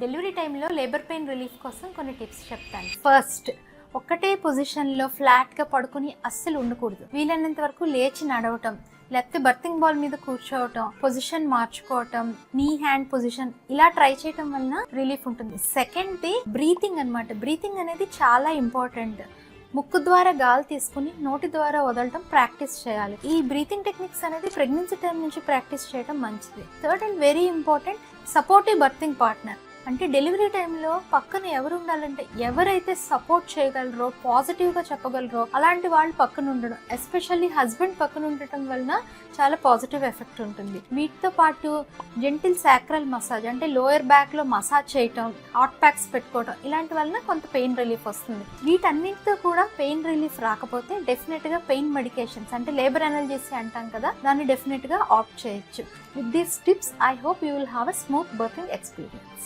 Delivery టైంలో labour pain relief కోసం కొన్ని టిప్స్ చెప్తాను. ఫస్ట్, ఒక్కటే పొజిషన్లో ఫ్లాట్గా పడుకుని అస్సలు ఉండకూడదు. వీలైనంత వరకు లేచి నడవటం, లేకపోతే బర్తింగ్ బాల్ మీద కూర్చోవటం, పొజిషన్ మార్చుకోవటం, నీ హ్యాండ్ పొజిషన్ ఇలా ట్రై చేయటం వలన రిలీఫ్ ఉంటుంది. సెకండ్ది బ్రీతింగ్ అన్నమాట. బ్రీతింగ్ అనేది చాలా ఇంపార్టెంట్. ముక్కు ద్వారా గాలి తీసుకుని నోటి ద్వారా వదలటం ప్రాక్టీస్ చేయాలి. ఈ బ్రీతింగ్ టెక్నిక్స్ అనేది ప్రెగ్నెన్సీ టైం నుంచి ప్రాక్టీస్ చేయడం మంచిది. Third and very important, supportive berthing partner. అంటే డెలివరీ టైంలో పక్కన ఎవరు ఉండాలంటే ఎవరైతే సపోర్ట్ చేయగలరో, పాజిటివ్గా చెప్పగలరో అలాంటి వాళ్ళు పక్కన ఉండడం, ఎస్పెషల్లీ హస్బెండ్ పక్కన ఉండటం వలన చాలా పాజిటివ్ ఎఫెక్ట్ ఉంటుంది. వీటితో పాటు జెంటిల్ సాక్రల్ మసాజ్ అంటే లోయర్ బ్యాక్లో మసాజ్ చేయటం, హాట్ ప్యాక్స్ పెట్టుకోవడం ఇలాంటి వలన కొంత పెయిన్ రిలీఫ్ వస్తుంది. వీటన్నిటితో కూడా పెయిన్ రిలీఫ్ రాకపోతే డెఫినెట్గా పెయిన్ మెడికేషన్స్ అంటే లేబర్ ఎనర్జీసీ అంటాం కదా, దాన్ని డెఫినెట్గా ఆప్ట్ చేయొచ్చు. With these tips I hope you will have a smooth berthing experience.